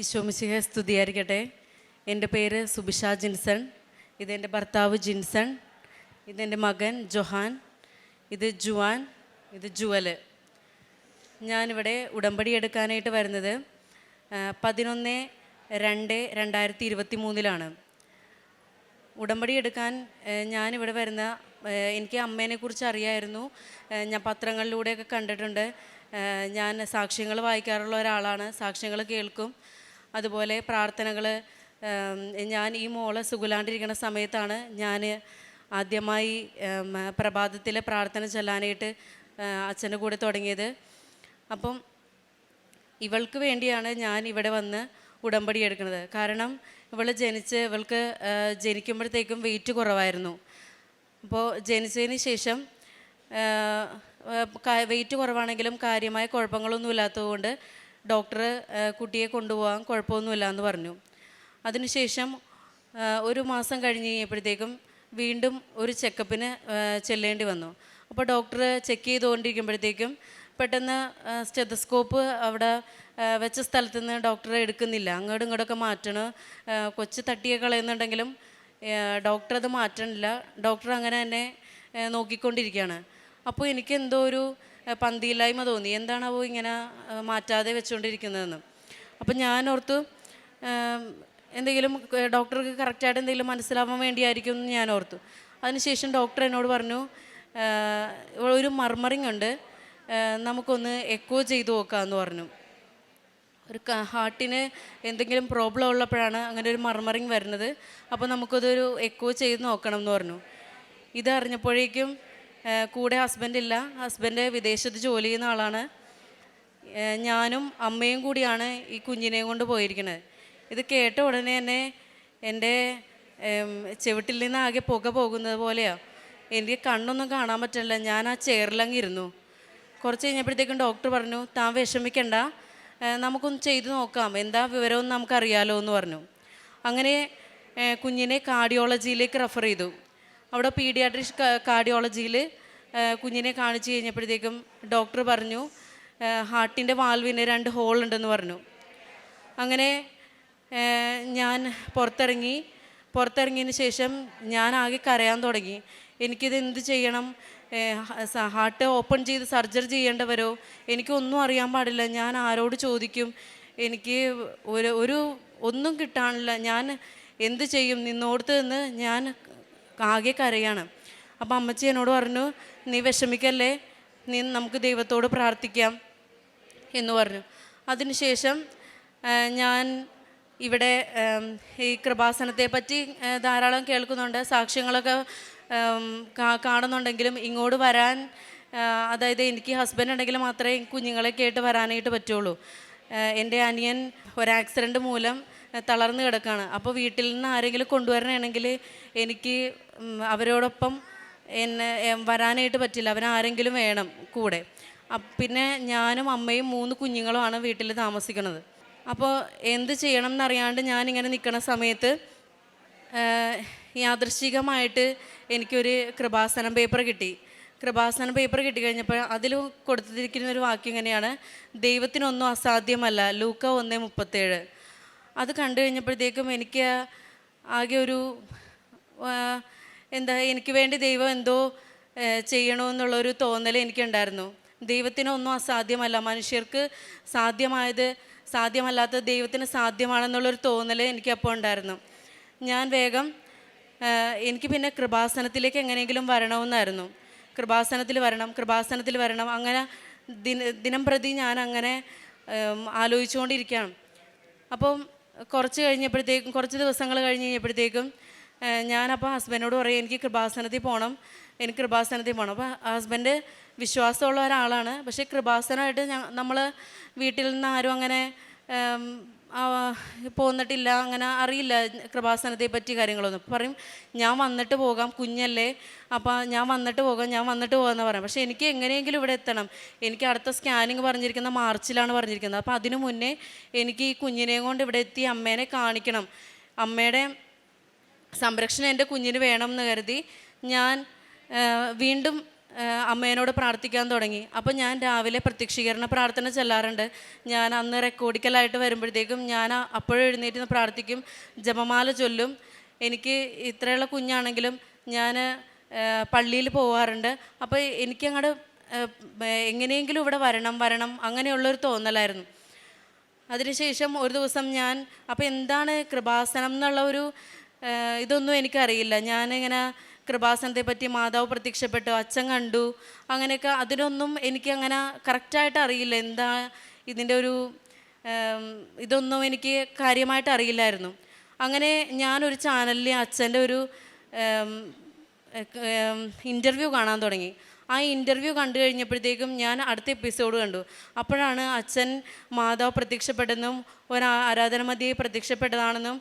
ഈശോമിശിഹ സ്തുതിയായിരിക്കട്ടെ. എൻ്റെ പേര് സുബിഷ ജിൻസൺ. ഇതെൻ്റെ ഭർത്താവ് ജിൻസൺ. ഇതെൻ്റെ മകൻ ജൊഹാൻ. ഇത് ജുവാൻ. ഇത് ജുവല്. ഞാനിവിടെ ഉടമ്പടി എടുക്കാനായിട്ട് വരുന്നത് 11/2/2023 ഉടമ്പടി എടുക്കാൻ ഞാനിവിടെ വരുന്ന എനിക്ക് അമ്മേനെക്കുറിച്ച് അറിയായിരുന്നു. ഞാൻ പത്രങ്ങളിലൂടെയൊക്കെ കണ്ടിട്ടുണ്ട്. ഞാൻ സാക്ഷ്യങ്ങൾ വായിക്കാറുള്ള ഒരാളാണ്. സാക്ഷ്യങ്ങൾ കേൾക്കും. അതുപോലെ പ്രാർത്ഥനകൾ. ഞാൻ ഈ മോളെ സുഖമില്ലാണ്ടിരിക്കുന്ന സമയത്താണ് ഞാൻ ആദ്യമായി പ്രഭാതത്തിലെ പ്രാർത്ഥന ചൊല്ലാനായിട്ട് അച്ഛൻ്റെ കൂടെ തുടങ്ങിയത്. അപ്പം ഇവൾക്ക് വേണ്ടിയാണ് ഞാൻ ഇവിടെ വന്ന് ഉടമ്പടി എടുക്കുന്നത്. കാരണം ഇവൾക്ക് ജനിക്കുമ്പോഴത്തേക്കും വെയിറ്റ് കുറവായിരുന്നു. അപ്പോൾ ജനിച്ചതിന് ശേഷം വെയിറ്റ് കുറവാണെങ്കിലും കാര്യമായ കുഴപ്പങ്ങളൊന്നും ഇല്ലാത്തതുകൊണ്ട് ഡോക്ടർ കുട്ടിയെ കൊണ്ടുപോകാൻ കുഴപ്പമൊന്നുമില്ല എന്ന് പറഞ്ഞു. അതിനുശേഷം ഒരു മാസം കഴിഞ്ഞ് കഴിഞ്ഞപ്പോഴത്തേക്കും വീണ്ടും ഒരു ചെക്കപ്പിന് ചെല്ലേണ്ടി വന്നു. അപ്പോൾ ഡോക്ടർ ചെക്ക് ചെയ്തുകൊണ്ടിരിക്കുമ്പോഴത്തേക്കും പെട്ടെന്ന് സ്റ്റെതസ്കോപ്പ് അവിടെ വെച്ച സ്ഥലത്ത് നിന്ന് ഡോക്ടറെ എടുക്കുന്നില്ല. അങ്ങോട്ടും ഇങ്ങോട്ടൊക്കെ മാറ്റണം. കൊച്ച് തട്ടിയെ കളയുന്നുണ്ടെങ്കിലും ഡോക്ടർ അത് മാറ്റണില്ല. ഡോക്ടർ അങ്ങനെ തന്നെ നോക്കിക്കൊണ്ടിരിക്കുകയാണ്. അപ്പോൾ എനിക്ക് എന്തോ ഒരു പന്തിയില്ലായ്മ തോന്നി. എന്താണാവോ ഇങ്ങനെ മാറ്റാതെ വെച്ചുകൊണ്ടിരിക്കുന്നതെന്ന്. അപ്പം ഞാൻ ഓർത്തു എന്തെങ്കിലും ഡോക്ടർക്ക് കറക്റ്റായിട്ട് എന്തെങ്കിലും മനസ്സിലാവാൻ വേണ്ടിയായിരിക്കും എന്ന് ഞാൻ ഓർത്തു. അതിനുശേഷം ഡോക്ടർ എന്നോട് പറഞ്ഞു, ഒരു മർമറിങ് ഉണ്ട്, നമുക്കൊന്ന് എക്കോ ചെയ്ത് നോക്കാമെന്ന് പറഞ്ഞു. ഒരു ഹാർട്ടിന് എന്തെങ്കിലും പ്രോബ്ലം ഉള്ളപ്പോഴാണ് അങ്ങനെ ഒരു മർമറിങ് വരുന്നത്. അപ്പോൾ നമുക്കതൊരു എക്കോ ചെയ്ത് നോക്കണം എന്ന് പറഞ്ഞു. ഇതറിഞ്ഞപ്പോഴേക്കും കൂടെ ഹസ്ബൻഡില്ല. ഹസ്ബൻഡ് വിദേശത്ത് ജോലി ചെയ്യുന്ന ആളാണ്. ഞാനും അമ്മയും കൂടിയാണ് ഈ കുഞ്ഞിനെയും കൊണ്ട് പോയിരിക്കുന്നത്. ഇത് കേട്ട ഉടനെ തന്നെ എൻ്റെ ചെവിട്ടിൽ നിന്ന് ആകെ പുക പോകുന്നത് പോലെയാണ്. എനിക്ക് കണ്ണൊന്നും കാണാൻ പറ്റില്ല. ഞാൻ ആ ചെയറിലങ്ങിരുന്നു. കുറച്ച് കഴിഞ്ഞപ്പോഴത്തേക്കും ഡോക്ടർ പറഞ്ഞു, താൻ വിഷമിക്കണ്ട, നമുക്കൊന്ന് ചെയ്ത് നോക്കാം, എന്താ വിവരമെന്ന് നമുക്കറിയാലോ എന്ന് പറഞ്ഞു. അങ്ങനെ കുഞ്ഞിനെ കാർഡിയോളജിയിലേക്ക് റെഫർ ചെയ്തു. അവിടെ പീഡിയാട്രിക് കാർഡിയോളജിയിൽ കുഞ്ഞിനെ കാണിച്ച് കഴിഞ്ഞപ്പോഴത്തേക്കും ഡോക്ടർ പറഞ്ഞു, ഹാർട്ടിൻ്റെ വാൽവിന് 2 ഹോൾ ഉണ്ടെന്ന് പറഞ്ഞു. അങ്ങനെ ഞാൻ പുറത്തിറങ്ങിയതിന് ശേഷം ഞാൻ ആകെ കരയാൻ തുടങ്ങി. എനിക്കിത് എന്ത് ചെയ്യണം? ഹാർട്ട് ഓപ്പൺ ചെയ്ത് സർജറി ചെയ്യേണ്ടവരോ? എനിക്കൊന്നും അറിയാൻ പാടില്ല. ഞാൻ ആരോട് ചോദിക്കും? എനിക്ക് ഒന്നും കിട്ടാനില്ല. ഞാൻ എന്ത് ചെയ്യും? നിന്നോടത്ത് നിന്ന് ഞാൻ ആകെ കരയാണ്. അപ്പം അമ്മച്ചി എന്നോട് പറഞ്ഞു, നീ വിഷമിക്കല്ലേ, നമുക്ക് ദൈവത്തോട് പ്രാർത്ഥിക്കാം എന്ന് പറഞ്ഞു. അതിനുശേഷം ഞാൻ ഇവിടെ ഈ കൃപാസനത്തെ പറ്റി ധാരാളം കേൾക്കുന്നുണ്ട്, സാക്ഷ്യങ്ങളൊക്കെ കാണുന്നുണ്ടെങ്കിലും ഇങ്ങോട്ട് വരാൻ, അതായത് എനിക്ക് ഹസ്ബൻഡ് ഉണ്ടെങ്കിൽ മാത്രമേ കുഞ്ഞുങ്ങളെ കേട്ട് വരാനായിട്ട് പറ്റുള്ളൂ. എൻ്റെ അനിയൻ ഒരു ആക്സിഡൻറ്റ് മൂലം തളർന്ന് കിടക്കുകയാണ്. അപ്പോൾ വീട്ടിൽ നിന്ന് ആരെങ്കിലും കൊണ്ടുവരണമെങ്കിൽ എനിക്ക് അവരോടൊപ്പം വരാനായിട്ട് പറ്റില്ല. അവനാരെങ്കിലും വേണം കൂടെ. പിന്നെ ഞാനും അമ്മയും 3 കുഞ്ഞുങ്ങളുമാണ് വീട്ടിൽ താമസിക്കുന്നത്. അപ്പോൾ എന്ത് ചെയ്യണം എന്നറിയാണ്ട് ഞാനിങ്ങനെ നിൽക്കുന്ന സമയത്ത് യാദൃശ്ചികമായിട്ട് എനിക്കൊരു കൃപാസനം പേപ്പർ കിട്ടി. കൃപാസനം പേപ്പർ കിട്ടിക്കഴിഞ്ഞപ്പോൾ അതിൽ കൊടുത്തിരിക്കുന്നൊരു വാക്യം ഇങ്ങനെയാണ്, ദൈവത്തിനൊന്നും അസാധ്യമല്ല, ലൂക്ക 1:37. അത് കണ്ടു കഴിഞ്ഞപ്പോഴത്തേക്കും എനിക്ക് ആകെ ഒരു എനിക്ക് വേണ്ടി ദൈവം എന്തോ ചെയ്യണമെന്നുള്ളൊരു തോന്നൽ എനിക്കുണ്ടായിരുന്നു. ദൈവത്തിനൊന്നും അസാധ്യമല്ല, മനുഷ്യർക്ക് സാധ്യമല്ലാത്തത് ദൈവത്തിന് സാധ്യമാണെന്നുള്ളൊരു തോന്നൽ എനിക്കപ്പോൾ ഉണ്ടായിരുന്നു. ഞാൻ വേഗം എനിക്ക് പിന്നെ കൃപാസനത്തിലേക്ക് എങ്ങനെയെങ്കിലും വരണമെന്നായിരുന്നു. കൃപാസനത്തിൽ വരണം അങ്ങനെ ദിനം പ്രതി ഞാൻ അങ്ങനെ ആലോചിച്ചുകൊണ്ടിരിക്കുകയാണ്. അപ്പം കുറച്ച് ദിവസങ്ങൾ കഴിഞ്ഞ് കഴിഞ്ഞപ്പോഴത്തേക്കും ഞാനപ്പോൾ ഹസ്ബൻഡിനോട് പറയും, എനിക്ക് കൃപാസനത്തിൽ പോകണം. അപ്പോൾ ഹസ്ബൻഡ് വിശ്വാസമുള്ള ഒരാളാണ്. പക്ഷേ കൃപാസനമായിട്ട് നമ്മൾ വീട്ടിൽ നിന്ന് ആരും അങ്ങനെ പോന്നിട്ടില്ല, അങ്ങനെ അറിയില്ല കൃപാസനത്തെ പറ്റി കാര്യങ്ങളൊന്നും. പറയും, ഞാൻ വന്നിട്ട് പോകാം, കുഞ്ഞല്ലേ, അപ്പോൾ ഞാൻ വന്നിട്ട് പോകാമെന്ന് പറയാം. പക്ഷേ എനിക്ക് എങ്ങനെയെങ്കിലും ഇവിടെ എത്തണം. എനിക്ക് അടുത്ത സ്കാനിങ് പറഞ്ഞിരിക്കുന്ന മാർച്ചിലാണ് പറഞ്ഞിരിക്കുന്നത്. അപ്പോൾ അതിനു മുന്നേ എനിക്ക് ഈ കുഞ്ഞിനെയും കൊണ്ട് ഇവിടെ എത്തി അമ്മേനെ കാണിക്കണം. അമ്മയുടെ സംരക്ഷണം എൻ്റെ കുഞ്ഞിന് വേണം എന്ന് കരുതി ഞാൻ വീണ്ടും അമ്മേനോട് പ്രാർത്ഥിക്കാൻ തുടങ്ങി. അപ്പോൾ ഞാൻ രാവിലെ പ്രത്യക്ഷീകരണ പ്രാർത്ഥന ചെല്ലാറുണ്ട്. ഞാൻ അന്ന് റെക്കോർഡിക്കലായിട്ട് വരുമ്പോഴത്തേക്കും ഞാൻ അപ്പോഴും എഴുന്നേറ്റ് നിന്ന് പ്രാർത്ഥിക്കും, ജപമാല ചൊല്ലും. എനിക്ക് ഇത്രയുള്ള കുഞ്ഞാണെങ്കിലും ഞാൻ പള്ളിയിൽ പോകാറുണ്ട്. അപ്പോൾ എനിക്കങ്ങോട്ട് എങ്ങനെയെങ്കിലും ഇവിടെ വരണം അങ്ങനെയുള്ളൊരു തോന്നലായിരുന്നു. അതിനുശേഷം ഒരു ദിവസം ഞാൻ അപ്പോൾ എന്താണ് കൃപാസനം എന്നുള്ള ഒരു ഇതൊന്നും എനിക്കറിയില്ല. ഞാനിങ്ങനെ കൃപാസനത്തെ പറ്റി മാതാവ് പ്രത്യക്ഷപ്പെട്ടു, അച്ഛൻ കണ്ടു, അങ്ങനെയൊക്കെ അതിനൊന്നും എനിക്ക് അങ്ങനെ കറക്റ്റായിട്ട് അറിയില്ല. എന്താ ഇതിൻ്റെ ഒരു ഇതൊന്നും എനിക്ക് കാര്യമായിട്ട് അറിയില്ലായിരുന്നു. അങ്ങനെ ഞാനൊരു ചാനലിൽ അച്ഛൻ്റെ ഒരു ഇൻ്റർവ്യൂ കാണാൻ തുടങ്ങി. ആ ഇൻ്റർവ്യൂ കണ്ടു കഴിഞ്ഞപ്പോഴത്തേക്കും ഞാൻ അടുത്ത എപ്പിസോഡ് കണ്ടു. അപ്പോഴാണ് അച്ഛൻ മാതാവ് പ്രത്യക്ഷപ്പെട്ടെന്നും ഒരു ആരാധന മധ്യേ പ്രത്യക്ഷപ്പെട്ടതാണെന്നും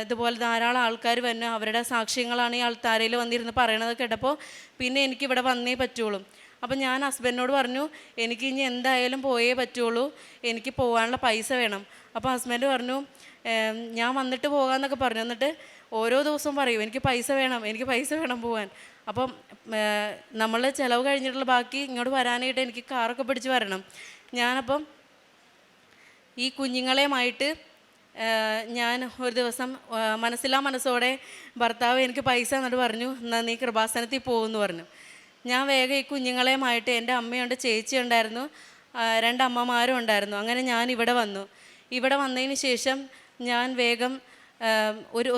ഇതുപോലെ ധാരാളം ആൾക്കാർ വന്ന് അവരുടെ സാക്ഷ്യങ്ങളാണ് ഈ ആൾത്താരയിൽ വന്നിരുന്ന് പറയണത് കേട്ടപ്പോൾ പിന്നെ എനിക്കിവിടെ വന്നേ പറ്റുള്ളൂ. അപ്പം ഞാൻ ഹസ്ബൻഡിനോട് പറഞ്ഞു, എനിക്ക് ഇനി എന്തായാലും പോയേ പറ്റുള്ളൂ, എനിക്ക് പോകാനുള്ള പൈസ വേണം. അപ്പോൾ ഹസ്ബൻഡ് പറഞ്ഞു, ഞാൻ വന്നിട്ട് പോകാമെന്നൊക്കെ പറഞ്ഞു. എന്നിട്ട് ഓരോ ദിവസവും പറയും, എനിക്ക് പൈസ വേണം പോകാൻ. അപ്പം നമ്മൾ ചിലവ് കഴിഞ്ഞിട്ടുള്ള ബാക്കി ഇങ്ങോട്ട് വരാനായിട്ട് എനിക്ക് കാറൊക്കെ പിടിച്ച് വരണം. ഞാനപ്പം ഈ കുഞ്ഞുങ്ങളെയുമായിട്ട് ഞാൻ ഒരു ദിവസം മനസ്സോടെ ഭർത്താവ് എനിക്ക് പൈസ എന്നിട്ട് പറഞ്ഞു, എന്നാൽ നീ കൃപാസനത്തിൽ പോകുമെന്ന് പറഞ്ഞു. ഞാൻ വേഗം ഈ കുഞ്ഞുങ്ങളെയുമായിട്ട്, എൻ്റെ അമ്മയുണ്ട്, ചേച്ചി ഉണ്ടായിരുന്നു, 2 അമ്മമാരും ഉണ്ടായിരുന്നു. അങ്ങനെ ഞാൻ ഇവിടെ വന്നു. ഇവിടെ വന്നതിന് ശേഷം ഞാൻ വേഗം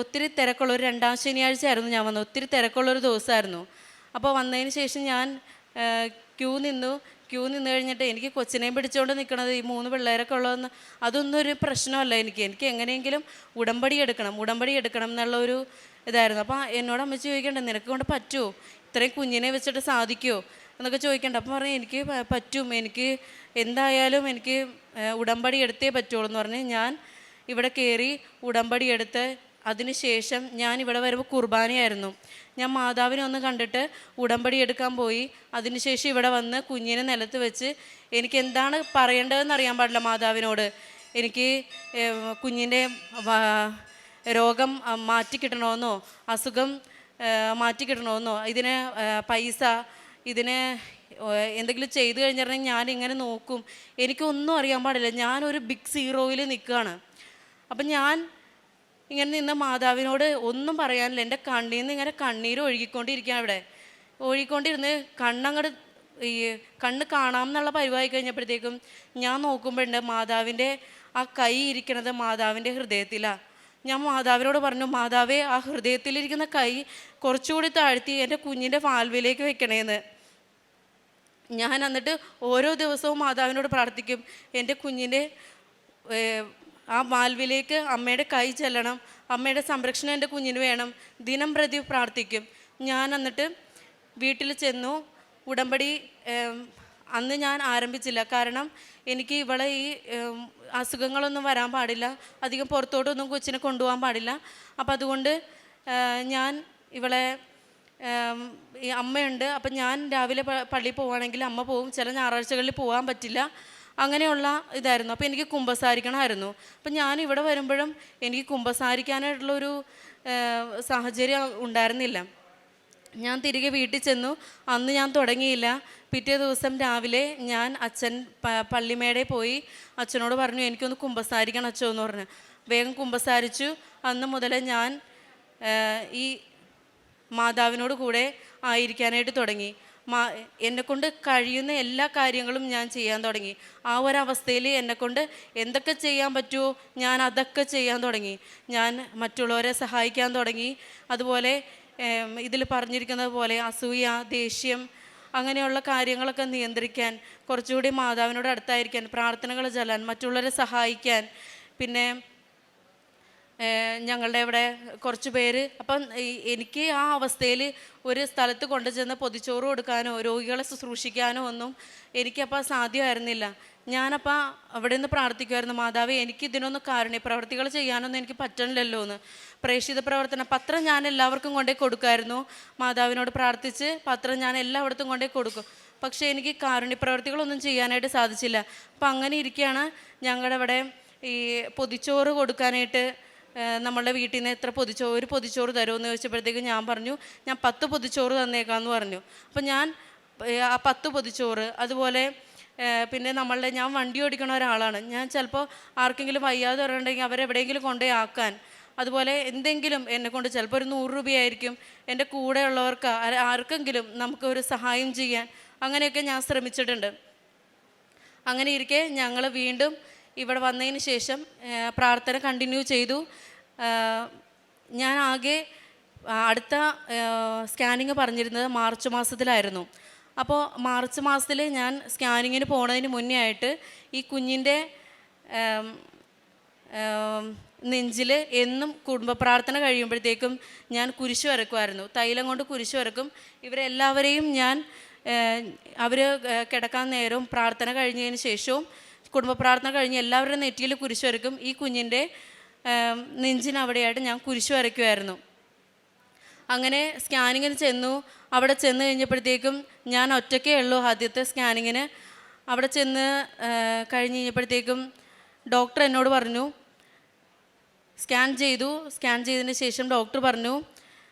ഒത്തിരി തിരക്കുള്ള ഒരു 2-ാം ശനിയാഴ്ച ആയിരുന്നു ഞാൻ വന്നത്. ഒത്തിരി തിരക്കുള്ളൊരു ദിവസമായിരുന്നു. അപ്പോൾ വന്നതിന് ശേഷം ഞാൻ ക്യൂ നിന്ന് കഴിഞ്ഞിട്ട് എനിക്ക് കൊച്ചിനെയും പിടിച്ചുകൊണ്ട് നിൽക്കണത് ഈ 3 പിള്ളേരൊക്കെ ഉള്ളതെന്ന് അതൊന്നും ഒരു പ്രശ്നമല്ല. എനിക്ക് എങ്ങനെയെങ്കിലും ഉടമ്പടി എടുക്കണം എന്നുള്ള ഒരു ഇതായിരുന്നു. അപ്പോൾ എന്നോട് അമ്മച്ചി ചോദിക്കണ്ട, നിനക്ക് കൊണ്ട് പറ്റുമോ, ഇത്രയും കുഞ്ഞിനെ വെച്ചിട്ട് സാധിക്കുമോ എന്നൊക്കെ ചോദിക്കണ്ട. അപ്പം പറഞ്ഞു, എനിക്ക് പറ്റും, എനിക്ക് എന്തായാലും എനിക്ക് ഉടമ്പടി എടുത്തേ പറ്റുള്ളൂ എന്ന് പറഞ്ഞ് ഞാൻ ഇവിടെ കയറി ഉടമ്പടി എടുത്ത്. അതിനുശേഷം ഞാൻ ഇവിടെ വരുമ്പോൾ കുർബാനയായിരുന്നു. ഞാൻ മാതാവിനെ ഒന്ന് കണ്ടിട്ട് ഉടമ്പടി എടുക്കാൻ പോയി. അതിനുശേഷം ഇവിടെ വന്ന് കുഞ്ഞിനെ നിലത്ത് വെച്ച് എനിക്ക് എന്താണ് പറയേണ്ടതെന്ന് അറിയാൻ പാടില്ല മാതാവിനോട്. എനിക്ക് കുഞ്ഞിൻ്റെ രോഗം മാറ്റിക്കിട്ടണമെന്നോ അസുഖം മാറ്റിക്കിട്ടണമെന്നോ ഇതിന് പൈസ ഇതിന് എന്തെങ്കിലും ചെയ്തു കഴിഞ്ഞിട്ടുണ്ടെങ്കിൽ ഞാനിങ്ങനെ നോക്കും. എനിക്കൊന്നും അറിയാൻ പാടില്ല. ഞാനൊരു ബിഗ് സീറോയിൽ നിൽക്കുകയാണ്. അപ്പം ഞാൻ ഇങ്ങനെ നിന്ന് മാതാവിനോട് ഒന്നും പറയാനില്ല. എൻ്റെ കണ്ണിൽ നിന്ന് ഇങ്ങനെ കണ്ണീര് ഒഴുകിക്കൊണ്ടിരിക്കുകയാണ്. ഇവിടെ ഒഴുകിക്കൊണ്ടിരുന്ന് കണ്ണ് കാണാമെന്നുള്ള പരിവായി കഴിഞ്ഞപ്പോഴത്തേക്കും ഞാൻ നോക്കുമ്പോഴുണ്ട് മാതാവിൻ്റെ ആ കൈ ഇരിക്കണത് മാതാവിൻ്റെ ഹൃദയത്തിലാണ്. ഞാൻ മാതാവിനോട് പറഞ്ഞു, മാതാവേ, ആ ഹൃദയത്തിലിരിക്കുന്ന കൈ കുറച്ചുകൂടി താഴ്ത്തി എൻ്റെ കുഞ്ഞിൻ്റെ വാൽവിലേക്ക് വെക്കണേന്ന്. ഞാൻ എന്നിട്ട് ഓരോ ദിവസവും മാതാവിനോട് പ്രാർത്ഥിക്കും, എൻ്റെ കുഞ്ഞിൻ്റെ ആ വാൽവിലേക്ക് അമ്മയുടെ കൈ ചെല്ലണം, അമ്മയുടെ സംരക്ഷണം എൻ്റെ കുഞ്ഞിന് വേണം, ദിനം പ്രതി പ്രാർത്ഥിക്കും. ഞാൻ എന്നിട്ട് വീട്ടിൽ ചെന്നു. ഉടമ്പടി അന്ന് ഞാൻ ആരംഭിച്ചില്ല. കാരണം എനിക്ക് ഇവളെ ഈ അസുഖങ്ങളൊന്നും വരാൻ പാടില്ല, അധികം പുറത്തോട്ടൊന്നും കൊച്ചിനെ കൊണ്ടുപോകാൻ പാടില്ല. അപ്പം അതുകൊണ്ട് ഞാൻ ഇവളെ ഈ അമ്മയുണ്ട്. അപ്പം ഞാൻ രാവിലെ പള്ളിയിൽ പോവുകയാണെങ്കിൽ അമ്മ പോവും, ചില ഞായറാഴ്ചകളിൽ പോകാൻ പറ്റില്ല, അങ്ങനെയുള്ള ഇതായിരുന്നു. അപ്പോൾ എനിക്ക് കുമ്പസാരിക്കണമായിരുന്നു. അപ്പം ഞാൻ ഇവിടെ വരുമ്പോഴും എനിക്ക് കുമ്പസാരിക്കാനായിട്ടുള്ളൊരു സാഹചര്യം ഉണ്ടായിരുന്നില്ല. ഞാൻ തിരികെ വീട്ടിൽ ചെന്നു. അന്ന് ഞാൻ തുടങ്ങിയില്ല. പിറ്റേ ദിവസം രാവിലെ ഞാൻ അച്ഛൻ പള്ളിമേടയിൽ പോയി അച്ഛനോട് പറഞ്ഞു, എനിക്കൊന്ന് കുമ്പസാരിക്കണം അച്ഛോ എന്ന് പറഞ്ഞു. വേഗം കുമ്പസാരിച്ചു. അന്ന് മുതൽ ഞാൻ ഈ മാതാവിനോട് കൂടെ ആയിരിക്കാനായിട്ട് തുടങ്ങി. എന്നെക്കൊണ്ട് കഴിയുന്ന എല്ലാ കാര്യങ്ങളും ഞാൻ ചെയ്യാൻ തുടങ്ങി. ആ ഒരവസ്ഥയിൽ എന്നെക്കൊണ്ട് എന്തൊക്കെ ചെയ്യാൻ പറ്റുമോ ഞാൻ അതൊക്കെ ചെയ്യാൻ തുടങ്ങി. ഞാൻ മറ്റുള്ളവരെ സഹായിക്കാൻ തുടങ്ങി. അതുപോലെ ഇതിൽ പറഞ്ഞിരിക്കുന്നത് പോലെ അസൂയ, ദേഷ്യം, അങ്ങനെയുള്ള കാര്യങ്ങളൊക്കെ നിയന്ത്രിക്കാൻ, കുറച്ചുകൂടി മാതാവിനോട് അടുത്തായിരിക്കാൻ, പ്രാർത്ഥനകൾ ചൊല്ലാൻ, മറ്റുള്ളവരെ സഹായിക്കാൻ. പിന്നെ ഞങ്ങളുടെ ഇവിടെ കുറച്ച് പേര്, അപ്പം എനിക്ക് ആ അവസ്ഥയിൽ ഒരു സ്ഥലത്ത് കൊണ്ടുചെന്ന് പൊതിച്ചോറ് കൊടുക്കാനോ രോഗികളെ ശുശ്രൂഷിക്കാനോ ഒന്നും എനിക്കപ്പോൾ സാധ്യമായിരുന്നില്ല. ഞാനപ്പോൾ അവിടെ നിന്ന് പ്രാർത്ഥിക്കുമായിരുന്നു, മാതാവേ, എനിക്കിതിനൊന്നും കാരുണ്യപ്രവർത്തികൾ ചെയ്യാനൊന്നും എനിക്ക് പറ്റണില്ലല്ലോ എന്ന്. പ്രേക്ഷിത പ്രവർത്തനം പത്രം ഞാൻ എല്ലാവർക്കും കൊണ്ടേ കൊടുക്കുമായിരുന്നു. മാതാവിനോട് പ്രാർത്ഥിച്ച് പത്രം ഞാൻ എല്ലായിടത്തും കൊണ്ടേ കൊടുക്കും. പക്ഷേ എനിക്ക് കാരുണ്യപ്രവർത്തികളൊന്നും ചെയ്യാനായിട്ട് സാധിച്ചില്ല. അപ്പം അങ്ങനെ ഇരിക്കുകയാണ് ഞങ്ങളുടെ ഇവിടെ ഈ പൊതിച്ചോറ് കൊടുക്കാനായിട്ട് നമ്മളുടെ വീട്ടിൽ നിന്ന് ഒരു പൊതിച്ചോറ് തരുമെന്ന് ചോദിച്ചപ്പോഴത്തേക്കും ഞാൻ പറഞ്ഞു, ഞാൻ 10 പൊതിച്ചോറ് തന്നേക്കാമെന്ന് പറഞ്ഞു. അപ്പം ഞാൻ ആ 10 പൊതിച്ചോറ്, അതുപോലെ പിന്നെ ഞാൻ വണ്ടി ഓടിക്കണ ഒരാളാണ്. ഞാൻ ചിലപ്പോൾ ആർക്കെങ്കിലും വയ്യാതെ വരണമെങ്കിൽ അവരെവിടെയെങ്കിലും കൊണ്ടുപോയി ആക്കാൻ, അതുപോലെ എന്തെങ്കിലും എന്നെക്കൊണ്ട് ചിലപ്പോൾ ഒരു 100 രൂപയായിരിക്കും, എൻ്റെ കൂടെയുള്ളവർക്ക് ആർക്കെങ്കിലും നമുക്കൊരു സഹായം ചെയ്യാൻ, അങ്ങനെയൊക്കെ ഞാൻ ശ്രമിച്ചിട്ടുണ്ട്. അങ്ങനെ ഇരിക്കെ ഞങ്ങൾ വീണ്ടും ഇവിടെ വന്നതിന് ശേഷം പ്രാർത്ഥന കണ്ടിന്യൂ ചെയ്തു. ഞാൻ ആകെ അടുത്ത സ്കാനിങ് പറഞ്ഞിരുന്നത് മാർച്ച് മാസത്തിലായിരുന്നു. അപ്പോൾ മാർച്ച് മാസത്തിൽ ഞാൻ സ്കാനിങ്ങിന് പോണതിന് മുന്നേ ആയിട്ട് ഈ കുഞ്ഞിൻ്റെ നെഞ്ചിൽ എന്നും കുടുംബ പ്രാർത്ഥന കഴിയുമ്പോഴത്തേക്കും ഞാൻ കുരിശ് വരക്കുമായിരുന്നു. തൈലം കൊണ്ട് കുരിശ് വരക്കും. ഇവരെല്ലാവരെയും ഞാൻ അവർ കിടക്കാൻ നേരവും പ്രാർത്ഥന കഴിഞ്ഞതിന് ശേഷവും കുടുംബ പ്രാർത്ഥന കഴിഞ്ഞ് എല്ലാവരുടെയും നെറ്റിയിൽ കുരിശ് വരക്കും. ഈ കുഞ്ഞിൻ്റെ നെഞ്ചിനവിടെയായിട്ട് ഞാൻ കുരിശ് വരയ്ക്കുമായിരുന്നു. അങ്ങനെ സ്കാനിങ്ങിന് ചെന്നു. അവിടെ ചെന്ന് കഴിഞ്ഞപ്പോഴത്തേക്കും ഞാൻ ഒറ്റയ്ക്കേ ഉള്ളൂ ആദ്യത്തെ സ്കാനിങ്ങിന്. അവിടെ ചെന്ന് കഴിഞ്ഞ് കഴിഞ്ഞപ്പോഴത്തേക്കും ഡോക്ടർ എന്നോട് പറഞ്ഞു, സ്കാൻ ചെയ്തതിന് ശേഷം ഡോക്ടർ പറഞ്ഞു,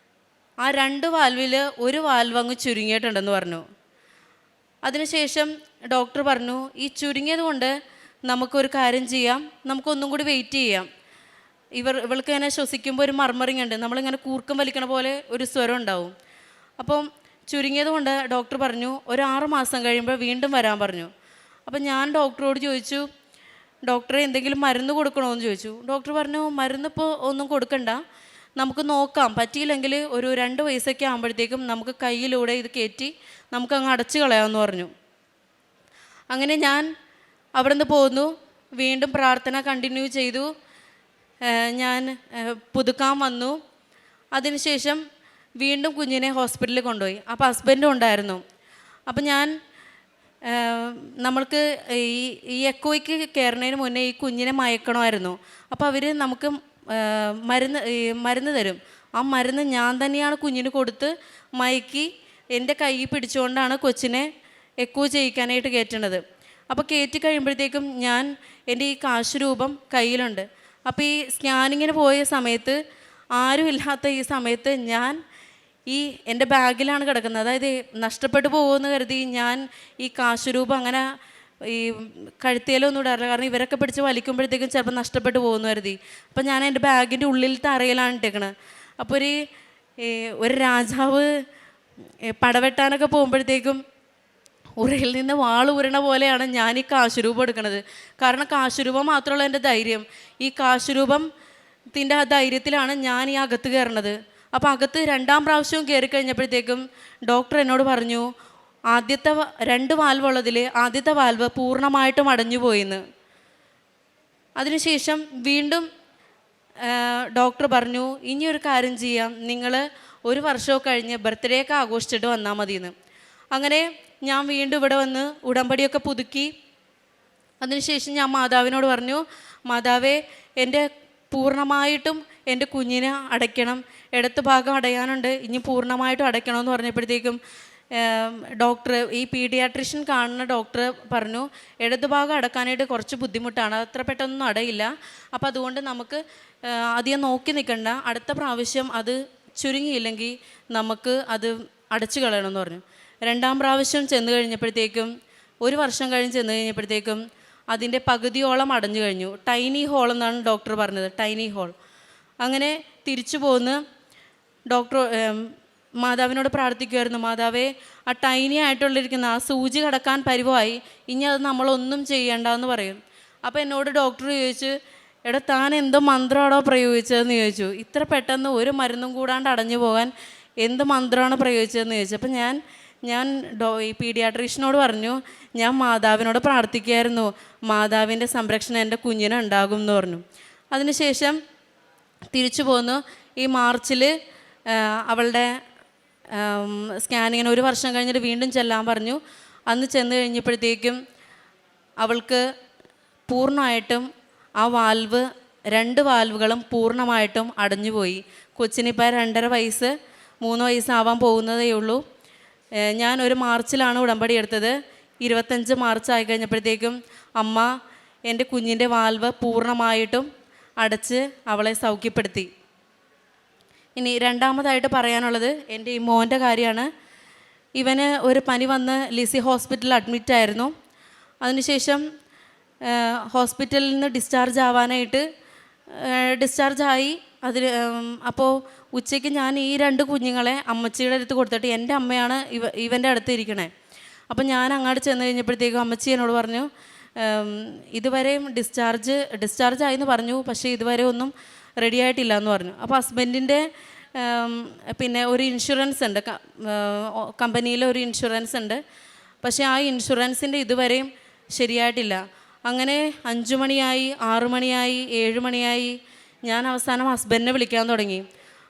ആ 2 വാൽവിൽ ഒരു വാൽവ് അങ്ങ് ചുരുങ്ങിയിട്ടുണ്ടെന്ന് പറഞ്ഞു. അതിനുശേഷം ഡോക്ടർ പറഞ്ഞു, ഈ ചുരുങ്ങിയത് കൊണ്ട് നമുക്കൊരു കാര്യം ചെയ്യാം, നമുക്കൊന്നും കൂടി വെയിറ്റ് ചെയ്യാം. ഇവൾക്ക് ഇങ്ങനെ ശ്വസിക്കുമ്പോൾ ഒരു മർമറിങ് ഉണ്ട്, നമ്മളിങ്ങനെ കൂർക്കം വലിക്കണ പോലെ ഒരു സ്വരം ഉണ്ടാവും. അപ്പം ചുരുങ്ങിയത് കൊണ്ട് ഡോക്ടർ പറഞ്ഞു ഒരു 6 മാസം കഴിയുമ്പോൾ വീണ്ടും വരാൻ പറഞ്ഞു. അപ്പം ഞാൻ ഡോക്ടറോട് ചോദിച്ചു, ഡോക്ടറെ എന്തെങ്കിലും മരുന്ന് കൊടുക്കണമെന്ന് ചോദിച്ചു. ഡോക്ടർ പറഞ്ഞു, മരുന്നിപ്പോൾ ഒന്നും കൊടുക്കണ്ട, നമുക്ക് നോക്കാം, പറ്റിയില്ലെങ്കിൽ ഒരു 2 വയസ്സൊക്കെ ആകുമ്പോഴത്തേക്കും നമുക്ക് കയ്യിലൂടെ ഇത് കയറ്റി നമുക്കങ്ങ് അടച്ചു കളയാമെന്ന് പറഞ്ഞു. അങ്ങനെ ഞാൻ അവിടെ നിന്ന് പോന്നു. വീണ്ടും പ്രാർത്ഥന കണ്ടിന്യൂ ചെയ്തു. ഞാൻ പുതുക്കാൻ വന്നു. അതിനുശേഷം വീണ്ടും കുഞ്ഞിനെ ഹോസ്പിറ്റലിൽ കൊണ്ടുപോയി. അപ്പോൾ ഹസ്ബൻഡും ഉണ്ടായിരുന്നു. അപ്പം ഞാൻ നമ്മൾക്ക് ഈ എക്കോയ്ക്ക് കയറുന്നതിന് മുന്നേ ഈ കുഞ്ഞിനെ മയക്കണമായിരുന്നു. അപ്പോൾ അവർ നമുക്ക് മരുന്ന് തരും. ആ മരുന്ന് ഞാൻ തന്നെയാണ് കുഞ്ഞിന് കൊടുത്ത് മയക്കി എൻ്റെ കൈ പിടിച്ചുകൊണ്ടാണ് കൊച്ചിനെ എക്കോ ചെയ്യിക്കാനായിട്ട് കയറ്റണത്. അപ്പോൾ കയറ്റി കഴിയുമ്പോഴത്തേക്കും ഞാൻ എൻ്റെ ഈ കാശ് രൂപം കയ്യിലുണ്ട്. അപ്പോൾ ഈ സ്കാനിങ്ങിന് പോയ സമയത്ത് ആരുമില്ലാത്ത ഈ സമയത്ത് ഞാൻ എൻ്റെ ബാഗിലാണ് കിടക്കുന്നത്. അതായത് നഷ്ടപ്പെട്ടു പോകുമെന്ന് കരുതി ഞാൻ ഈ കാശ് രൂപം അങ്ങനെ ഈ കഴുത്തിലൊന്നും ഇടാറില്ല, കാരണം ഇവരൊക്കെ പിടിച്ച് വലിക്കുമ്പോഴത്തേക്കും ചിലപ്പോൾ നഷ്ടപ്പെട്ടു പോകുമെന്ന് കരുതി. അപ്പം ഞാൻ എൻ്റെ ബാഗിൻ്റെ ഉള്ളിലത്തെ അറയിലാണ് ഇട്ടേക്കണത്. അപ്പോൾ ഒരു രാജാവ് പടവെട്ടാനൊക്കെ പോകുമ്പോഴത്തേക്കും ഉറയിൽ നിന്ന് വാളൂരണ പോലെയാണ് ഞാൻ ഈ കാശുരൂപം എടുക്കുന്നത്. കാരണം കാശുരൂപം മാത്രമുള്ള എൻ്റെ ധൈര്യം. ഈ കാശുരൂപത്തിൻ്റെ ആ ധൈര്യത്തിലാണ് ഞാൻ ഈ അകത്ത് കയറണത്. അപ്പോൾ അകത്ത് 2ാം പ്രാവശ്യവും കയറി കഴിഞ്ഞപ്പോഴത്തേക്കും ഡോക്ടർ എന്നോട് പറഞ്ഞു, ആദ്യത്തെ 2 വാൽവ് ഉള്ളതിൽ ആദ്യത്തെ വാൽവ് പൂർണ്ണമായിട്ടും അടഞ്ഞു പോയിന്ന്. അതിനുശേഷം വീണ്ടും ഡോക്ടർ പറഞ്ഞു, ഇനിയൊരു കാര്യം ചെയ്യാം, നിങ്ങൾ 1 വർഷമൊക്കെ കഴിഞ്ഞ് ബർത്ത്ഡേ ഒക്കെ ആഘോഷിച്ചിട്ട് വന്നാൽ മതിയെന്ന്. അങ്ങനെ ഞാൻ വീണ്ടും ഇവിടെ വന്ന് ഉടമ്പടിയൊക്കെ പുതുക്കി. അതിനുശേഷം ഞാൻ മാതാവിനോട് പറഞ്ഞു, മാതാവേ, എൻ്റെ പൂർണ്ണമായിട്ടും എൻ്റെ കുഞ്ഞിനെ അടയ്ക്കണം, ഇടത്ത് ഭാഗം അടയാനുണ്ട്, ഇനി പൂർണ്ണമായിട്ടും അടയ്ക്കണമെന്ന് പറഞ്ഞപ്പോഴത്തേക്കും ഡോക്ടർ, ഈ പീഡിയാട്രിഷ്യൻ കാണുന്ന ഡോക്ടർ പറഞ്ഞു, ഇടത് ഭാഗം അടക്കാനായിട്ട് കുറച്ച് ബുദ്ധിമുട്ടാണ്, അത്ര പെട്ടെന്നൊന്നും അടയില്ല, അപ്പോൾ അതുകൊണ്ട് നമുക്ക് അധികം നോക്കി നിൽക്കണ്ട, അടുത്ത പ്രാവശ്യം അത് ചുരുങ്ങിയില്ലെങ്കിൽ നമുക്ക് അത് അടച്ചു കളയണമെന്ന് പറഞ്ഞു. 2ാം പ്രാവശ്യം ചെന്ന് കഴിഞ്ഞപ്പോഴത്തേക്കും 1 വർഷം കഴിഞ്ഞ് ചെന്ന് കഴിഞ്ഞപ്പോഴത്തേക്കും അതിൻ്റെ പകുതിയോളം അടഞ്ഞു കഴിഞ്ഞു. ടൈനി ഹോൾ എന്നാണ് ഡോക്ടർ പറഞ്ഞത്, ടൈനി ഹോൾ. അങ്ങനെ തിരിച്ചു പോന്ന് ഡോക്ടർ മാതാവിനോട് പ്രാർത്ഥിക്കുമായിരുന്നു, മാതാവേ, ആ ടൈനി ആയിട്ടുള്ളിരിക്കുന്ന ആ സൂചി കടക്കാൻ പരുവമായി, ഇനി അത് നമ്മളൊന്നും ചെയ്യേണ്ടെന്ന് പറയും. അപ്പോൾ എന്നോട് ഡോക്ടർ ചോദിച്ചു, എടാ താൻ എന്തോ മന്ത്രമാണോ പ്രയോഗിച്ചതെന്ന് ചോദിച്ചു. ഇത്ര പെട്ടെന്ന് ഒരു മരുന്നും കൂടാണ്ട് അടഞ്ഞു പോകാൻ എന്ത് മന്ത്രമാണ് പ്രയോഗിച്ചതെന്ന് ചോദിച്ചു. അപ്പം ഞാൻ ഈ പീഡിയാട്രീഷ്യനോട് പറഞ്ഞു, ഞാൻ മാതാവിനോട് പ്രാർത്ഥിക്കുമായിരുന്നു, മാതാവിൻ്റെ സംരക്ഷണം എൻ്റെ കുഞ്ഞിനുണ്ടാകും എന്ന് പറഞ്ഞു. അതിനുശേഷം തിരിച്ചു പോന്നു. ഈ മാർച്ചിൽ അവളുടെ സ്കാനിങ്ങിന് 1 വർഷം കഴിഞ്ഞിട്ട് വീണ്ടും ചെല്ലാൻ പറഞ്ഞു. അന്ന് ചെന്ന് കഴിഞ്ഞപ്പോഴത്തേക്കും അവൾക്ക് പൂർണ്ണമായിട്ടും ആ വാൽവ് 2 വാൽവുകളും പൂർണ്ണമായിട്ടും അടഞ്ഞുപോയി. കൊച്ചിനിപ്പോൾ 2.5 വയസ്സ് 3 വയസ്സാവാൻ പോകുന്നതേ ഉള്ളൂ. ഞാൻ ഒരു മാർച്ചിലാണ് ഉടമ്പടി എടുത്തത്. 25 മാർച്ച് ആയി കഴിഞ്ഞപ്പോഴത്തേക്കും അമ്മ എൻ്റെ കുഞ്ഞിൻ്റെ വാൽവ് പൂർണ്ണമായിട്ടും അടച്ച് അവളെ സൗഖ്യപ്പെടുത്തി. ഇനി 2ാമതായിട്ട് പറയാനുള്ളത് എൻ്റെ ഈ മോൻ്റെ കാര്യമാണ്. ഇവന് ഒരു പനി വന്ന് ലിസി ഹോസ്പിറ്റലിൽ അഡ്മിറ്റായിരുന്നു. അതിനുശേഷം ഹോസ്പിറ്റലിൽ നിന്ന് ഡിസ്ചാർജായി. അപ്പോൾ ഉച്ചയ്ക്ക് ഞാൻ ഈ 2 കുഞ്ഞുങ്ങളെ അമ്മച്ചിയുടെ അടുത്ത് കൊടുത്തിട്ട്, എൻ്റെ അമ്മയാണ് ഇവൻ്റെ അടുത്ത് ഇരിക്കണേ. അപ്പം ഞാൻ അങ്ങോട്ട് ചെന്ന് കഴിഞ്ഞപ്പോഴത്തേക്കും അമ്മച്ചി എന്നോട് പറഞ്ഞു, ഇതുവരെയും ഡിസ്ചാർജായെന്ന് പറഞ്ഞു, പക്ഷേ ഇതുവരെ ഒന്നും റെഡി ആയിട്ടില്ല എന്ന് പറഞ്ഞു. അപ്പോൾ ഹസ്ബൻഡിൻ്റെ പിന്നെ ഒരു ഇൻഷുറൻസ് ഉണ്ട്, കമ്പനിയിലെ ഒരു ഇൻഷുറൻസ് ഉണ്ട്. പക്ഷേ ആ ഇൻഷുറൻസിൻ്റെ ഇതുവരെയും ശരിയായിട്ടില്ല. അങ്ങനെ 5 മണിയായി, 6 മണിയായി, 7 മണിയായി. ഞാൻ അവസാനം ഹസ്ബൻഡിനെ വിളിക്കാൻ തുടങ്ങി.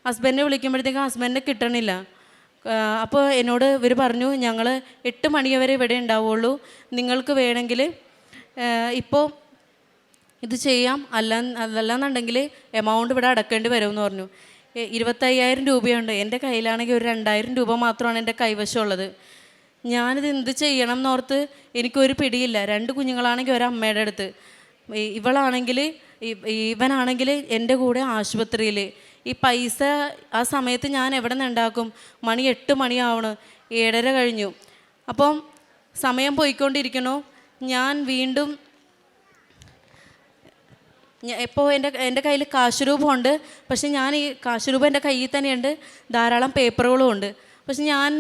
ഹസ്ബൻഡിനെ വിളിക്കുമ്പോഴത്തേക്കും ഹസ്ബൻഡിനെ കിട്ടണില്ല. അപ്പോൾ എന്നോട് ഇവർ പറഞ്ഞു, ഞങ്ങൾ 8 മണി വരെ ഇവിടെ ഉണ്ടാവുള്ളൂ, നിങ്ങൾക്ക് വേണമെങ്കിൽ ഇപ്പോൾ ഇത് ചെയ്യാം, അല്ലെന്നുണ്ടെങ്കിൽ എമൗണ്ട് ഇവിടെ അടക്കേണ്ടി വരുമെന്ന് പറഞ്ഞു. 25,000 രൂപയുണ്ട്. എൻ്റെ കയ്യിലാണെങ്കിൽ ഒരു 2,000 രൂപ മാത്രമാണ് എൻ്റെ കൈവശമുള്ളത്. ഞാനിത് എന്ത് ചെയ്യണം എന്നോർത്ത് എനിക്കൊരു പിടിയില്ല. 2 കുഞ്ഞുങ്ങളാണെങ്കിൽ ഒരമ്മയുടെ അടുത്ത്, ഇവനാണെങ്കിൽ എൻ്റെ കൂടെ ആശുപത്രിയിൽ. ഈ പൈസ ആ സമയത്ത് ഞാൻ എവിടെ നിന്ന് ഉണ്ടാക്കും? 8 മണിയാവണം, 7:30 കഴിഞ്ഞു. അപ്പം സമയം പോയിക്കൊണ്ടിരിക്കണു. ഞാൻ വീണ്ടും ഇപ്പോൾ എൻ്റെ കയ്യിൽ കാശ് രൂപമുണ്ട്. പക്ഷെ ഞാൻ ഈ കാശ് രൂപ എൻ്റെ കയ്യിൽ തന്നെയുണ്ട്, ധാരാളം പേപ്പറുകളും ഉണ്ട്. പക്ഷെ ഞാൻ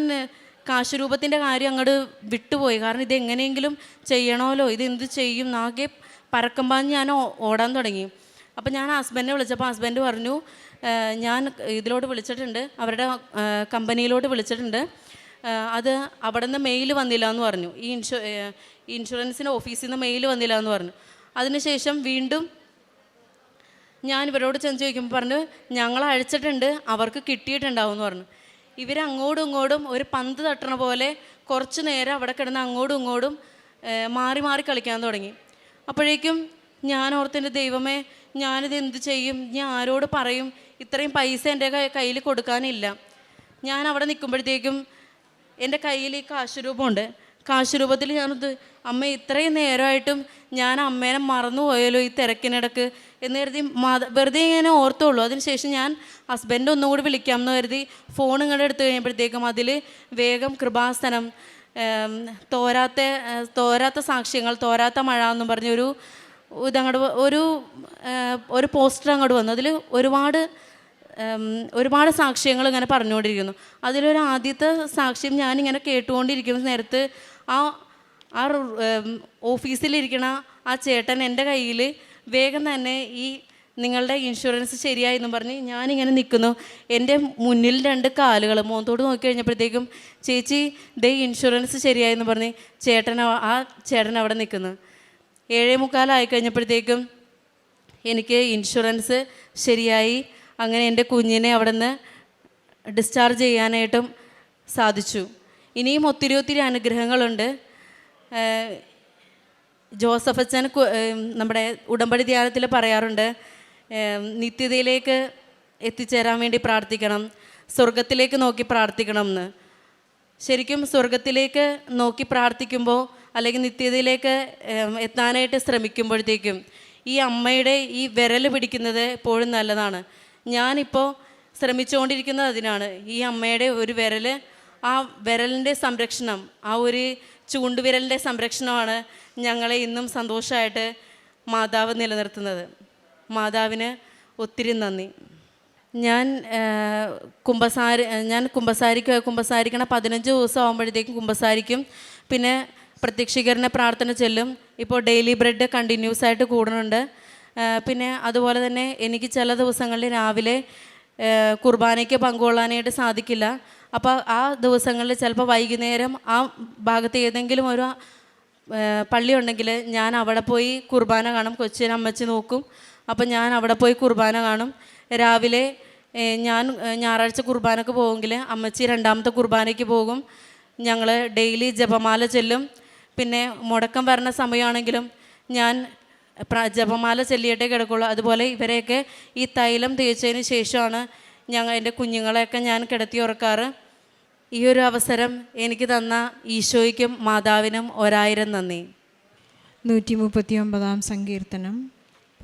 കാശ് രൂപത്തിൻ്റെ കാര്യം അങ്ങോട്ട് വിട്ടുപോയി. കാരണം ഇതെങ്ങനെയെങ്കിലും ചെയ്യണമല്ലോ, ഇതെന്ത് ചെയ്യും നാകെ പറക്കുമ്പോൾ ഞാൻ ഓടാൻ തുടങ്ങി. അപ്പോൾ ഞാൻ ഹസ്ബൻഡിനെ വിളിച്ചപ്പോൾ ഹസ്ബൻഡ് പറഞ്ഞു, ഞാൻ ഇതിലോട്ട് വിളിച്ചിട്ടുണ്ട്, അവരുടെ കമ്പനിയിലോട്ട് വിളിച്ചിട്ടുണ്ട്, അത് അവിടെ നിന്ന് മെയിൽ വന്നില്ല എന്ന് പറഞ്ഞു. ഈ ഇൻഷുറൻസിൻ്റെ ഓഫീസിൽ നിന്ന് മെയിൽ വന്നില്ല എന്ന് പറഞ്ഞു. അതിനുശേഷം വീണ്ടും ഞാൻ ഇവരോട് ചെന്ന് ചോദിക്കുമ്പോൾ പറഞ്ഞു, ഞങ്ങൾ അയച്ചിട്ടുണ്ട്, അവർക്ക് കിട്ടിയിട്ടുണ്ടാവും എന്ന് പറഞ്ഞു. ഇവരങ്ങോട്ടും ഇങ്ങോട്ടും ഒരു പന്ത് തട്ടണ പോലെ കുറച്ച് നേരം അവിടെ കിടന്ന് അങ്ങോട്ടും ഇങ്ങോട്ടും മാറി മാറി കളിക്കാൻ തുടങ്ങി. അപ്പോഴേക്കും ഞാൻ ഓർത്തിൻ്റെ ദൈവമേ, ഞാനിത് എന്ത് ചെയ്യും, ഞാൻ ആരോട് പറയും? ഇത്രയും പൈസ എൻ്റെ കയ്യിൽ കൊടുക്കാനില്ല. ഞാൻ അവിടെ നിൽക്കുമ്പോഴത്തേക്കും എൻ്റെ കയ്യിൽ ഈ കാശ് രൂപമുണ്ട്. കാശ് രൂപത്തിൽ ഞാനത്, അമ്മ ഇത്രയും നേരമായിട്ടും ഞാൻ അമ്മേനെ മറന്നുപോയല്ലോ ഈ തിരക്കിനിടക്ക് എന്ന് കരുതി വെറുതെ ഇങ്ങനെ ഓർത്തുള്ളൂ. അതിനുശേഷം ഞാൻ ഹസ്ബൻഡ് ഒന്നും കൂടി വിളിക്കാം എന്ന് കരുതി ഫോൺ ഇങ്ങോട്ട് എടുത്തു കഴിഞ്ഞപ്പോഴത്തേക്കും അതിൽ വേഗം കൃപാസനം, തോരാത്ത സാക്ഷ്യങ്ങൾ, തോരാത്ത മഴ എന്നും പറഞ്ഞൊരു ഇതങ്ങോട്ട് ഒരു പോസ്റ്റർ അങ്ങോട്ട് വന്നു. അതിൽ ഒരുപാട് സാക്ഷ്യങ്ങൾ ഇങ്ങനെ പറഞ്ഞുകൊണ്ടിരിക്കുന്നു. അതിലൊരു ആദ്യത്തെ സാക്ഷ്യം ഞാനിങ്ങനെ കേട്ടുകൊണ്ടിരിക്കുന്ന നേരത്ത് ആ ഓഫീസിലിരിക്കണ ആ ചേട്ടൻ എൻ്റെ കയ്യിൽ വേഗം തന്നെ ഈ നിങ്ങളുടെ ഇൻഷുറൻസ് ശരിയായെന്നും പറഞ്ഞ് ഞാനിങ്ങനെ നിൽക്കുന്നു. എൻ്റെ മുന്നിൽ 2 കാലുകൾ മോന്തോട് നോക്കി കഴിഞ്ഞപ്പോഴത്തേക്കും, ചേച്ചി ദേ ഇൻഷുറൻസ് ശരിയായെന്ന് പറഞ്ഞ് ആ ചേട്ടൻ അവിടെ നിൽക്കുന്നു. 7:45 കഴിഞ്ഞപ്പോഴത്തേക്കും എനിക്ക് ഇൻഷുറൻസ് ശരിയായി. അങ്ങനെ എൻ്റെ കുഞ്ഞിനെ അവിടെ നിന്ന് ഡിസ്ചാർജ് ചെയ്യാനായിട്ടും സാധിച്ചു. ഇനിയും ഒത്തിരി അനുഗ്രഹങ്ങളുണ്ട്. ജോസഫ് അച്ഛൻ നമ്മുടെ ഉടമ്പടി ധ്യാനത്തിൽ പറയാറുണ്ട്, നിത്യതയിലേക്ക് എത്തിച്ചേരാൻ വേണ്ടി പ്രാർത്ഥിക്കണം, സ്വർഗത്തിലേക്ക് നോക്കി പ്രാർത്ഥിക്കണം എന്ന്. ശരിക്കും സ്വർഗത്തിലേക്ക് നോക്കി പ്രാർത്ഥിക്കുമ്പോൾ അല്ലെങ്കിൽ നിത്യതയിലേക്ക് എത്താനായിട്ട് ശ്രമിക്കുമ്പോഴത്തേക്കും ഈ അമ്മയുടെ ഈ വിരൽ പിടിക്കുന്നത് എപ്പോഴും നല്ലതാണ്. ഞാനിപ്പോൾ ശ്രമിച്ചുകൊണ്ടിരിക്കുന്നത് അതിനാണ്. ഈ അമ്മയുടെ ഒരു വിരൽ, ആ വിരലിൻ്റെ സംരക്ഷണം, ആ ഒരു ചൂണ്ടുവിരലിൻ്റെ സംരക്ഷണമാണ് ഞങ്ങളെ ഇന്നും സന്തോഷമായിട്ട് മാതാവ് നിലനിർത്തുന്നത്. മാതാവിന് ഒത്തിരി നന്ദി. ഞാൻ കുമ്പസാരിക്കണ 15 ദിവസം ആകുമ്പോഴത്തേക്കും കുമ്പസാരിക്കും. പിന്നെ പ്രത്യക്ഷീകരണ പ്രാർത്ഥന ചെല്ലും. ഇപ്പോൾ ഡെയിലി ബ്രെഡ് കണ്ടിന്യൂസ് ആയിട്ട് കൂടുന്നുണ്ട്. പിന്നെ അതുപോലെ തന്നെ എനിക്ക് ചില ദിവസങ്ങളിൽ രാവിലെ കുർബാനയ്ക്ക് പങ്കുകൊള്ളാനായിട്ട് സാധിക്കില്ല. അപ്പോൾ ആ ദിവസങ്ങളിൽ ചിലപ്പോൾ വൈകുന്നേരം ആ ഭാഗത്ത് ഏതെങ്കിലും ഒരു പള്ളി ഉണ്ടെങ്കിൽ ഞാൻ അവിടെ പോയി കുർബാന കാണും. കൊച്ചിനെ അമ്മച്ചി നോക്കും. അപ്പം ഞാൻ അവിടെ പോയി കുർബാന കാണും. രാവിലെ ഞാൻ ഞായറാഴ്ച കുർബാനക്ക് പോകുമെങ്കിൽ അമ്മച്ചി 2ാമത്തെ കുർബാനയ്ക്ക് പോകും. ഞങ്ങൾ ഡെയിലി ജപമാല ചെല്ലും. പിന്നെ മുടക്കം വരണ സമയമാണെങ്കിലും ഞാൻ ജപമാല ചൊല്ലിയിട്ടേ കിടക്കുള്ളൂ. അതുപോലെ ഇവരെയൊക്കെ ഈ തൈലം തേച്ചതിന് ശേഷമാണ് എൻ്റെ കുഞ്ഞുങ്ങളെയൊക്കെ ഞാൻ കിടത്തി ഉറക്കാറ്. ഈ ഒരു അവസരം എനിക്ക് തന്ന ഈശോയ്ക്കും മാതാവിനും 1000 നന്ദി. 139 സങ്കീർത്തനം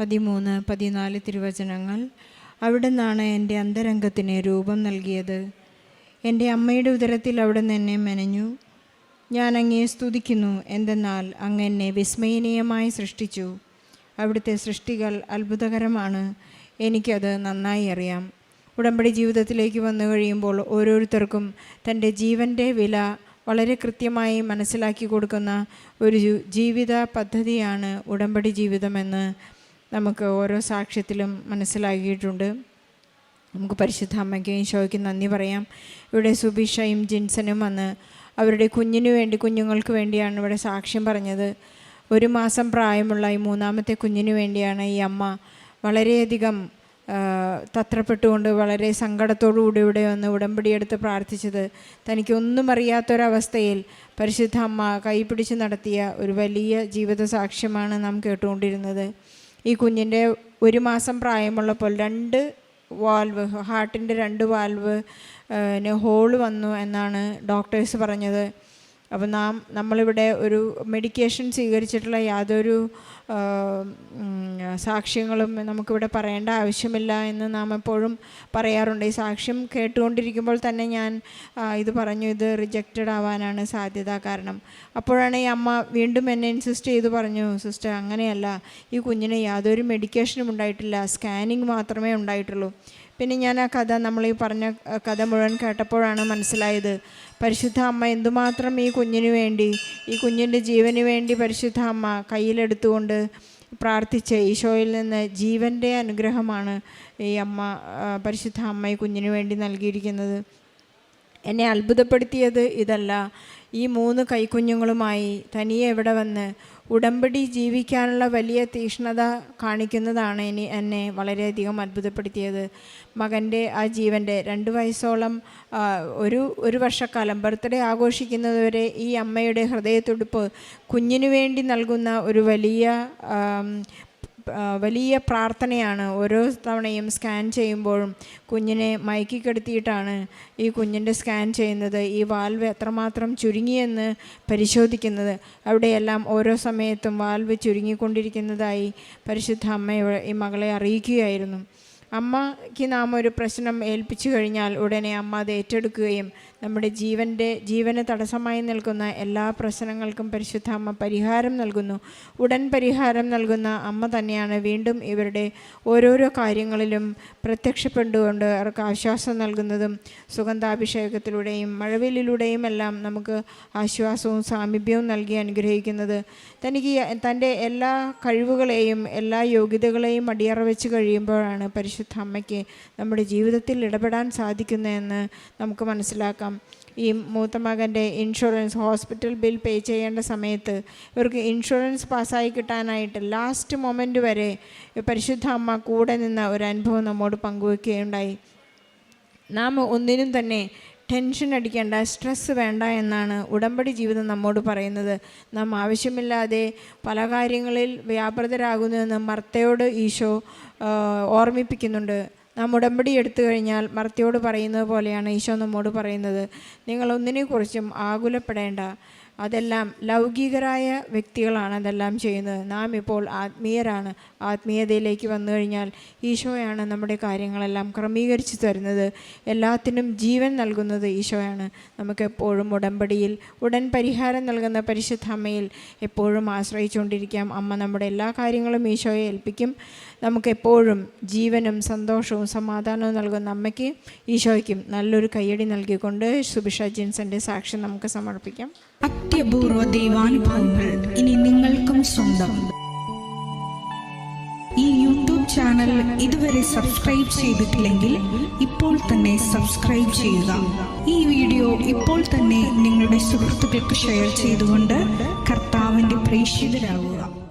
13, 14 തിരുവചനങ്ങൾ. അവിടെ നിന്നാണ് എൻ്റെ അന്തരംഗത്തിന് രൂപം നൽകിയത്. എൻ്റെ അമ്മയുടെ ഉദരത്തിൽ അവിടുന്ന് എന്നെ മെനഞ്ഞു. ഞാൻ അങ്ങയെ സ്തുതിക്കുന്നു, എന്തെന്നാൽ അങ്ങ് എന്നെ വിസ്മയനീയമായി സൃഷ്ടിച്ചു. അവിടുത്തെ സൃഷ്ടികൾ അത്ഭുതകരമാണ്, എനിക്കത് നന്നായി അറിയാം. ഉടമ്പടി ജീവിതത്തിലേക്ക് വന്നു കഴിയുമ്പോൾ ഓരോരുത്തർക്കും തൻ്റെ ജീവൻ്റെ വില വളരെ കൃത്യമായി മനസ്സിലാക്കി കൊടുക്കുന്ന ഒരു ജീവിത പദ്ധതിയാണ് ഉടമ്പടി ജീവിതമെന്ന് നമുക്ക് ഓരോ സാക്ഷ്യത്തിലും മനസ്സിലാക്കിയിട്ടുണ്ട്. നമുക്ക് പരിശുദ്ധ അമ്മയ്ക്കും ഈശോയ്ക്ക് നന്ദി പറയാം. ഇവിടെ സുബിഷയും ജിൻസനും വന്ന് അവരുടെ കുഞ്ഞുങ്ങൾക്ക് വേണ്ടിയാണ് ഇവിടെ സാക്ഷ്യം പറഞ്ഞത്. 1 മാസം പ്രായമുള്ള ഈ 3ാമത്തെ കുഞ്ഞിന് വേണ്ടിയാണ് ഈ അമ്മ വളരെയധികം തത്രപ്പെട്ടുകൊണ്ട് വളരെ സങ്കടത്തോടുകൂടി ഇവിടെ വന്ന് ഉടമ്പടിയെടുത്ത് പ്രാർത്ഥിച്ചത്. തനിക്കൊന്നും അറിയാത്തൊരവസ്ഥയിൽ പരിശുദ്ധ അമ്മ കൈപിടിച്ച് നടത്തിയ ഒരു വലിയ ജീവിത സാക്ഷ്യമാണ് നാം കേട്ടുകൊണ്ടിരുന്നത്. ഈ കുഞ്ഞിൻ്റെ 1 മാസം പ്രായമുള്ളപ്പോൾ 2 വാൽവ്, ഹാർട്ടിൻ്റെ 2 വാൽവ് ഹോള് വന്നു എന്നാണ് ഡോക്ടേഴ്സ് പറഞ്ഞത്. അപ്പോൾ നമ്മളിവിടെ ഒരു മെഡിക്കേഷൻ സ്വീകരിച്ചിട്ടുള്ള യാതൊരു സാക്ഷ്യങ്ങളും നമുക്കിവിടെ പറയേണ്ട ആവശ്യമില്ല എന്ന് നാം എപ്പോഴും പറയാറുണ്ട്. ഈ സാക്ഷ്യം കേട്ടുകൊണ്ടിരിക്കുമ്പോൾ തന്നെ ഞാൻ ഇത് പറഞ്ഞു, ഇത് റിജക്റ്റഡ് ആവാനാണ് സാധ്യത. കാരണം അപ്പോഴാണ് ഈ അമ്മ വീണ്ടും എന്നെ ഇൻസിസ്റ്റ് ചെയ്ത് പറഞ്ഞു, സിസ്റ്റർ അങ്ങനെയല്ല, ഈ കുഞ്ഞിന് യാതൊരു മെഡിക്കേഷനും ഉണ്ടായിട്ടില്ല, സ്കാനിങ് മാത്രമേ ഉണ്ടായിട്ടുള്ളൂ. പിന്നെ ഞാൻ ആ കഥ, നമ്മൾ ഈ പറഞ്ഞ കഥ മുഴുവൻ കേട്ടപ്പോഴാണ് മനസ്സിലായത് പരിശുദ്ധ അമ്മ എന്തുമാത്രം ഈ കുഞ്ഞിന് വേണ്ടി, ഈ കുഞ്ഞിൻ്റെ ജീവന് വേണ്ടി പരിശുദ്ധ അമ്മ കയ്യിലെടുത്തുകൊണ്ട് പ്രാർത്ഥിച്ച് ഈശോയിൽ നിന്ന് ജീവൻ്റെ അനുഗ്രഹമാണ് ഈ അമ്മ, പരിശുദ്ധ അമ്മ ഈ കുഞ്ഞിന് വേണ്ടി നൽകിയിരിക്കുന്നത്. എന്നെ അത്ഭുതപ്പെടുത്തിയത് ഇതല്ല, ഈ 3 കൈക്കുഞ്ഞുങ്ങളുമായി തനിയെ ഇവിടെ വന്ന് ഉടമ്പടി ജീവിക്കാനുള്ള വലിയ തീക്ഷ്ണത കാണിക്കുന്നതാണ് എന്നെ വളരെയധികം അത്ഭുതപ്പെടുത്തിയത്. മകൻ്റെ ആ ജീവൻ്റെ 2 വയസ്സോളം ഒരു വർഷക്കാലം ബർത്ത്ഡേ ആഘോഷിക്കുന്നതുവരെ ഈ അമ്മയുടെ ഹൃദയത്തുടിപ്പ് കുഞ്ഞിനു വേണ്ടി നൽകുന്ന ഒരു വലിയ പ്രാർത്ഥനയാണ്. ഓരോ തവണയും സ്കാൻ ചെയ്യുമ്പോഴും കുഞ്ഞിനെ മയക്കിക്കെടുത്തിയിട്ടാണ് ഈ കുഞ്ഞിൻ്റെ സ്കാൻ ചെയ്യുന്നത്. ഈ വാൽവ് എത്രമാത്രം ചുരുങ്ങിയെന്ന് പരിശോധിക്കുന്നത്. അവിടെയെല്ലാം ഓരോ സമയത്തും വാൽവ് ചുരുങ്ങിക്കൊണ്ടിരിക്കുന്നതായി പരിശുദ്ധ അമ്മ ഈ മകളെ അറിയിക്കുകയായിരുന്നു. അമ്മയ്ക്ക് നാം ഒരു പ്രശ്നം ഏൽപ്പിച്ചു കഴിഞ്ഞാൽ ഉടനെ അമ്മ അത് ഏറ്റെടുക്കുകയും നമ്മുടെ ജീവന് തടസ്സമായി നിൽക്കുന്ന എല്ലാ പ്രശ്നങ്ങൾക്കും പരിശുദ്ധ അമ്മ പരിഹാരം നൽകുന്നു. ഉടൻ പരിഹാരം നൽകുന്ന അമ്മ തന്നെയാണ് വീണ്ടും ഇവരുടെ ഓരോരോ കാര്യങ്ങളിലും പ്രത്യക്ഷപ്പെട്ടുകൊണ്ട് അവർക്ക് ആശ്വാസം നൽകുന്നതും സുഗന്ധാഭിഷേകത്തിലൂടെയും മഴവില്ലിലൂടെയും എല്ലാം നമുക്ക് ആശ്വാസവും സാമീപ്യവും നൽകി അനുഗ്രഹിക്കുന്നത്. തനിക്ക് തൻ്റെ എല്ലാ കഴിവുകളെയും എല്ലാ യോഗ്യതകളെയും അടിയറ വെച്ച് കഴിയുമ്പോഴാണ് പരിശുദ്ധ അമ്മയ്ക്ക് നമ്മുടെ ജീവിതത്തിൽ ഇടപെടാൻ സാധിക്കുന്നതെന്ന് നമുക്ക് മനസ്സിലാക്കാം. ഈ മൂത്ത മകൻ്റെ ഇൻഷുറൻസ് ഹോസ്പിറ്റൽ ബിൽ പേ ചെയ്യേണ്ട സമയത്ത് ഇവർക്ക് ഇൻഷുറൻസ് പാസ്സായി കിട്ടാനായിട്ട് ലാസ്റ്റ് മൊമെൻ്റ് വരെ പരിശുദ്ധ അമ്മ കൂടെ നിന്ന ഒരു അനുഭവം നമ്മോട് പങ്കുവയ്ക്കുകയുണ്ടായി. നാം ഒന്നിനും തന്നെ ടെൻഷൻ അടിക്കേണ്ട, സ്ട്രെസ്സ് വേണ്ട എന്നാണ് ഉടമ്പടി ജീവിതം നമ്മോട് പറയുന്നത്. നാം ആവശ്യമില്ലാതെ പല കാര്യങ്ങളിൽ വ്യാപൃതരാകുന്നുവെന്ന് മർത്തയോട് ഈശോ ഓർമ്മിപ്പിക്കുന്നുണ്ട്. നാം ഉടമ്പടി എടുത്തു കഴിഞ്ഞാൽ മർത്തയോട് പറയുന്നത് പോലെയാണ് ഈശോ നമ്മോട് പറയുന്നത്, നിങ്ങളൊന്നിനെക്കുറിച്ചും ആകുലപ്പെടേണ്ട. അതെല്ലാം ലൗകികരായ വ്യക്തികളാണ് അതെല്ലാം ചെയ്യുന്നത്. നാം ഇപ്പോൾ ആത്മീയരാണ്. ആത്മീയതയിലേക്ക് വന്നു കഴിഞ്ഞാൽ ഈശോയാണ് നമ്മുടെ കാര്യങ്ങളെല്ലാം ക്രമീകരിച്ചു തരുന്നത്. എല്ലാത്തിനും ജീവൻ നൽകുന്നത് ഈശോയാണ്. നമുക്കെപ്പോഴും ഉടമ്പടിയിൽ ഉടൻ പരിഹാരം നൽകുന്ന പരിശുദ്ധ അമ്മയിൽ എപ്പോഴും ആശ്രയിച്ചുകൊണ്ടിരിക്കാം. അമ്മ നമ്മുടെ എല്ലാ കാര്യങ്ങളും ഈശോയെ ഏൽപ്പിക്കും. നമുക്കെപ്പോഴും ജീവനും സന്തോഷവും സമാധാനവും നൽകുന്ന അമ്മയ്ക്ക് ഈശോയ്ക്കും നല്ലൊരു കയ്യടി നൽകിക്കൊണ്ട് സുബിഷ ജിൻസന്റെ സാക്ഷ്യം നമുക്ക് സമർപ്പിക്കാം. അത്യപൂർവ ദൈവാനുഭവങ്ങൾ ഇനി നിങ്ങൾക്കും സ്വന്തം. ഈ യൂട്യൂബ് ചാനൽ ഇതുവരെ സബ്സ്ക്രൈബ് ചെയ്തിട്ടില്ലെങ്കിൽ ഇപ്പോൾ തന്നെ സബ്സ്ക്രൈബ് ചെയ്യുക. ഈ വീഡിയോ ഇപ്പോൾ തന്നെ നിങ്ങളുടെ സുഹൃത്തുക്കൾക്ക് ഷെയർ ചെയ്തുകൊണ്ട് കർത്താവിൻ്റെ പ്രേക്ഷിതരാകുക.